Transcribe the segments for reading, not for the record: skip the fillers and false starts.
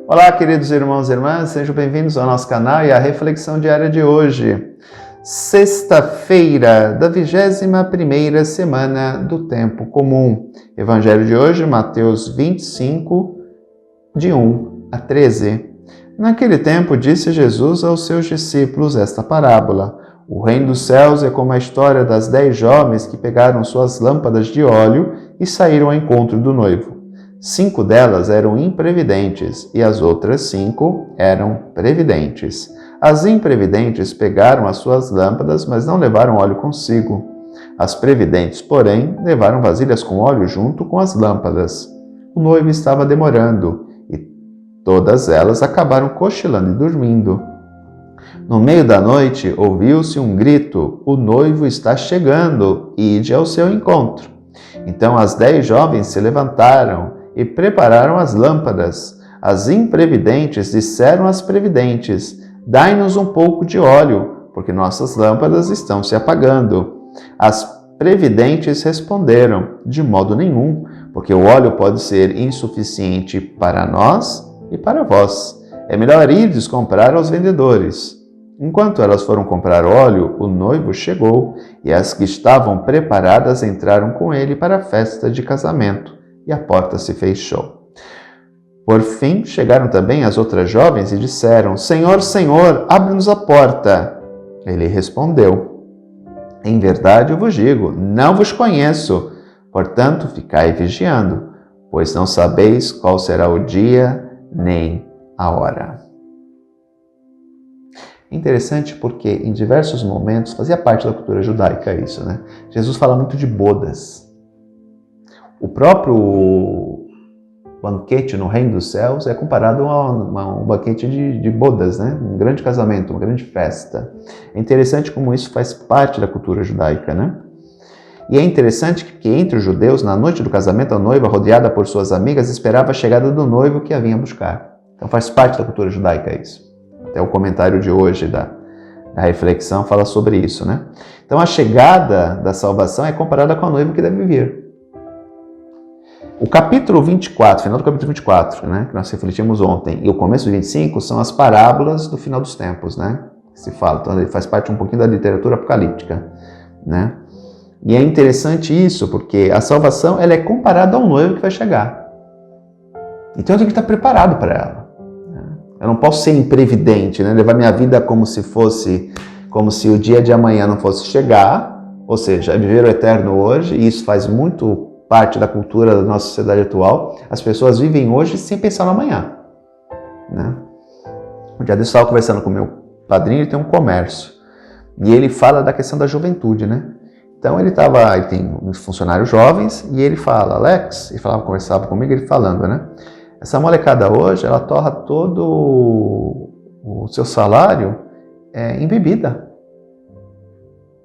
Olá, queridos irmãos e irmãs, sejam bem-vindos ao nosso canal e à reflexão diária de hoje. Sexta-feira da 21ª semana do Tempo Comum. Evangelho de hoje, Mateus 25, de 1 a 13. Naquele tempo, disse Jesus aos seus discípulos esta parábola. O reino dos céus é como a história das 10 jovens que pegaram suas lâmpadas de óleo e saíram ao encontro do noivo. 5 delas eram imprevidentes e as outras 5 eram previdentes. As imprevidentes pegaram as suas lâmpadas, mas não levaram óleo consigo. As previdentes, porém, levaram vasilhas com óleo junto com as lâmpadas. O noivo estava demorando e todas elas acabaram cochilando e dormindo. No meio da noite, ouviu-se um grito: o noivo está chegando, ide ao seu encontro. Então as 10 jovens se levantaram e prepararam as lâmpadas. As imprevidentes disseram às previdentes: dai-nos um pouco de óleo, porque nossas lâmpadas estão se apagando. As previdentes responderam: de modo nenhum, porque o óleo pode ser insuficiente para nós e para vós. É melhor irdes comprar aos vendedores. Enquanto elas foram comprar óleo, o noivo chegou, e as que estavam preparadas entraram com ele para a festa de casamento, e a porta se fechou. Por fim, chegaram também as outras jovens e disseram: Senhor, Senhor, abre-nos a porta. Ele respondeu: em verdade eu vos digo, não vos conheço. Portanto, ficai vigiando, pois não sabeis qual será o dia nem a hora. Interessante porque em diversos momentos fazia parte da cultura judaica isso, né? Jesus fala muito de bodas. O próprio banquete no reino dos céus é comparado a um banquete de bodas, né? Um grande casamento, uma grande festa. É interessante como isso faz parte da cultura judaica, né? E é interessante que entre os judeus, na noite do casamento, a noiva, rodeada por suas amigas, esperava a chegada do noivo que a vinha buscar. Então faz parte da cultura judaica isso. Até o comentário de hoje da reflexão fala sobre isso, né? Então a chegada da salvação é comparada com a noiva que deve vir. O capítulo 24, final do capítulo 24, né, que nós refletimos ontem, e o começo do 25 são as parábolas do final dos tempos, né? Que se fala, então ele faz parte um pouquinho da literatura apocalíptica, né? E é interessante isso, porque a salvação ela é comparada ao noivo que vai chegar. Então eu tenho que estar preparado para ela. Eu não posso ser imprevidente, né? Levar minha vida como se o dia de amanhã não fosse chegar, ou seja, viver o eterno hoje, e isso faz muito parte da cultura da nossa sociedade atual. As pessoas vivem hoje sem pensar no amanhã, né? Um dia desse eu estava conversando com o meu padrinho, ele tem um comércio, e ele fala da questão da juventude, né? Então ele tem uns funcionários jovens, e ele fala: Alex, conversava comigo, ele falando, né? Essa molecada hoje, ela torra todo o seu salário em bebida.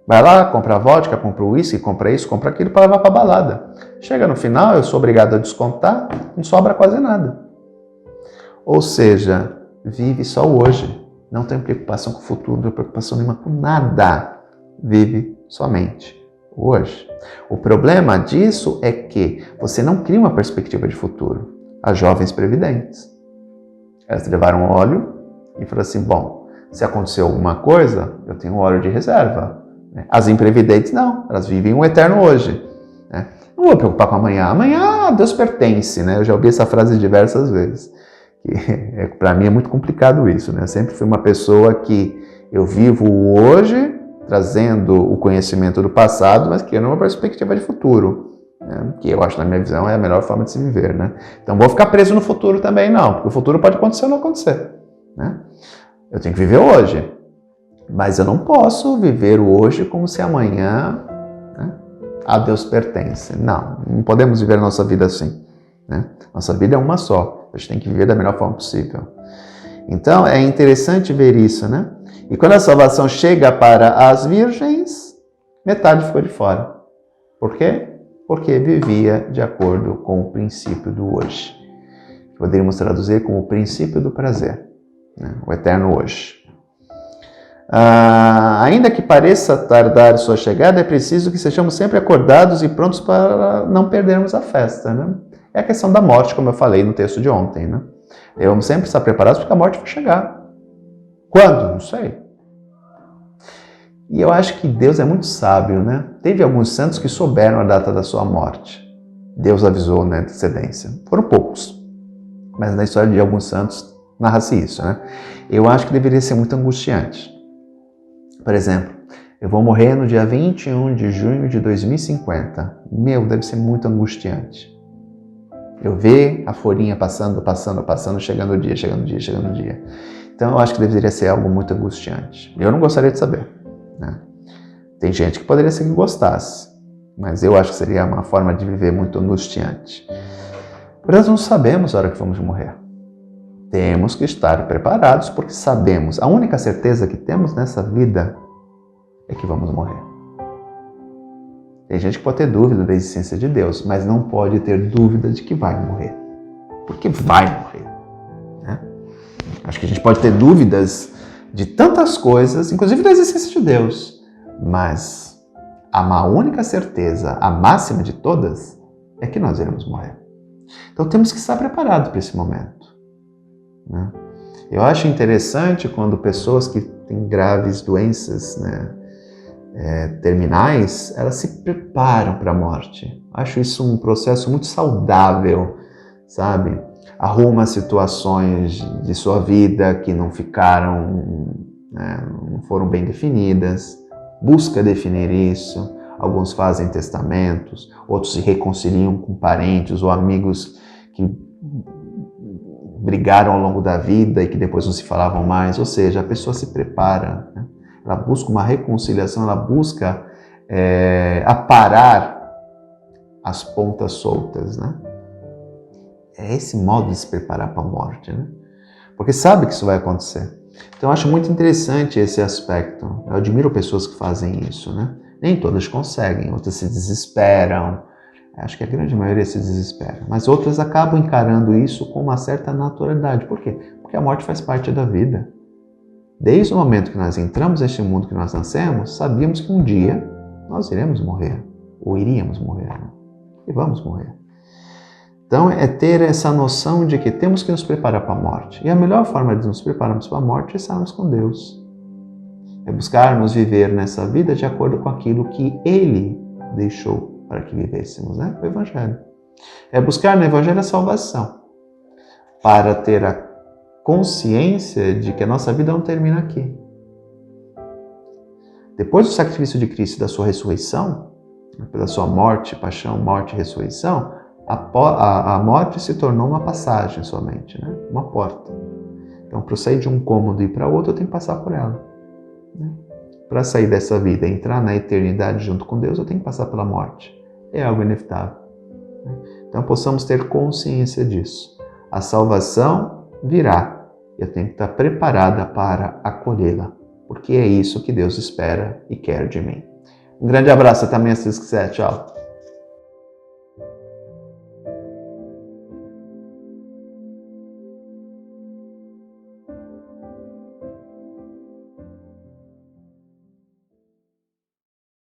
Vai lá, compra vodka, compra uísque, compra isso, compra aquilo para levar para a balada. Chega no final, eu sou obrigado a descontar, não sobra quase nada. Ou seja, vive só o hoje. Não tem preocupação com o futuro, não tem preocupação nenhuma com nada. Vive somente o hoje. O problema disso é que você não cria uma perspectiva de futuro. As jovens previdentes. Elas levaram óleo e falaram assim: bom, se acontecer alguma coisa, eu tenho óleo de reserva. As imprevidentes não, elas vivem o eterno hoje. Não vou me preocupar com amanhã. Amanhã a Deus pertence, né? Eu já ouvi essa frase diversas vezes. Para mim é muito complicado isso, né? Eu sempre fui uma pessoa que eu vivo o hoje, trazendo o conhecimento do passado, mas criando uma perspectiva de futuro. Que eu acho, na minha visão, é a melhor forma de se viver, né? Então, vou ficar preso no futuro também, não, porque o futuro pode acontecer ou não acontecer, né? Eu tenho que viver hoje, mas eu não posso viver o hoje como se amanhã, né, a Deus pertence. Não podemos viver a nossa vida assim, né? Nossa vida é uma só, a gente tem que viver da melhor forma possível. Então, é interessante ver isso, né? E quando a salvação chega para as virgens, metade ficou de fora. Por quê? Porque vivia de acordo com o princípio do hoje. Poderíamos traduzir como o princípio do prazer, né? O eterno hoje. Ainda que pareça tardar sua chegada, é preciso que sejamos sempre acordados e prontos para não perdermos a festa, né? É a questão da morte, como eu falei no texto de ontem, né? Devemos sempre estar preparados porque a morte vai chegar. Quando? Não sei. E eu acho que Deus é muito sábio, né? Teve alguns santos que souberam a data da sua morte. Deus avisou na antecedência. Foram poucos. Mas na história de alguns santos narra-se isso, né? Eu acho que deveria ser muito angustiante. Por exemplo, eu vou morrer no dia 21 de junho de 2050. Meu, deve ser muito angustiante. Eu ver a folhinha passando, chegando o dia. Então eu acho que deveria ser algo muito angustiante. Eu não gostaria de saber, né? Tem gente que poderia ser que gostasse, mas eu acho que seria uma forma de viver muito angustiante. Portanto, não sabemos a hora que vamos morrer. Temos que estar preparados porque sabemos. A única certeza que temos nessa vida é que vamos morrer. Tem gente que pode ter dúvida da existência de Deus, mas não pode ter dúvida de que vai morrer. Porque vai morrer, né? Acho que a gente pode ter dúvidas de tantas coisas, inclusive da existência de Deus, mas a única certeza, a máxima de todas, é que nós iremos morrer. Então temos que estar preparados para esse momento, né? Eu acho interessante quando pessoas que têm graves doenças, né, terminais, elas se preparam para a morte. Acho isso um processo muito saudável, sabe? Arruma situações de sua vida que não ficaram, né, não foram bem definidas, busca definir isso. Alguns fazem testamentos, outros se reconciliam com parentes ou amigos que brigaram ao longo da vida e que depois não se falavam mais. Ou seja, a pessoa se prepara, né? Ela busca uma reconciliação, ela busca aparar as pontas soltas, né? É esse modo de se preparar para a morte, né? Porque sabe que isso vai acontecer. Então eu acho muito interessante esse aspecto. Eu admiro pessoas que fazem isso, né? Nem todas conseguem, outras se desesperam. Acho que a grande maioria se desespera. Mas outras acabam encarando isso com uma certa naturalidade. Por quê? Porque a morte faz parte da vida. Desde o momento que nós entramos neste mundo que nós nascemos, sabíamos que um dia nós iremos morrer, ou iríamos morrer, né? E vamos morrer. Então é ter essa noção de que temos que nos preparar para a morte. E a melhor forma de nos prepararmos para a morte é estarmos com Deus. É buscarmos viver nessa vida de acordo com aquilo que Ele deixou para que vivêssemos, né? O Evangelho. É buscar no Evangelho a salvação, para ter a consciência de que a nossa vida não termina aqui. Depois do sacrifício de Cristo e da sua ressurreição, pela sua morte, paixão, morte e ressurreição, a morte se tornou uma passagem somente, né? Uma porta. Então, para eu sair de um cômodo e ir para outro, eu tenho que passar por ela, né? Para sair dessa vida e entrar na eternidade junto com Deus, eu tenho que passar pela morte. É algo inevitável, né? Então, possamos ter consciência disso. A salvação virá. Eu tenho que estar preparada para acolhê-la, porque é isso que Deus espera e quer de mim. Um grande abraço, até amanhã se Deus quiser. Tchau.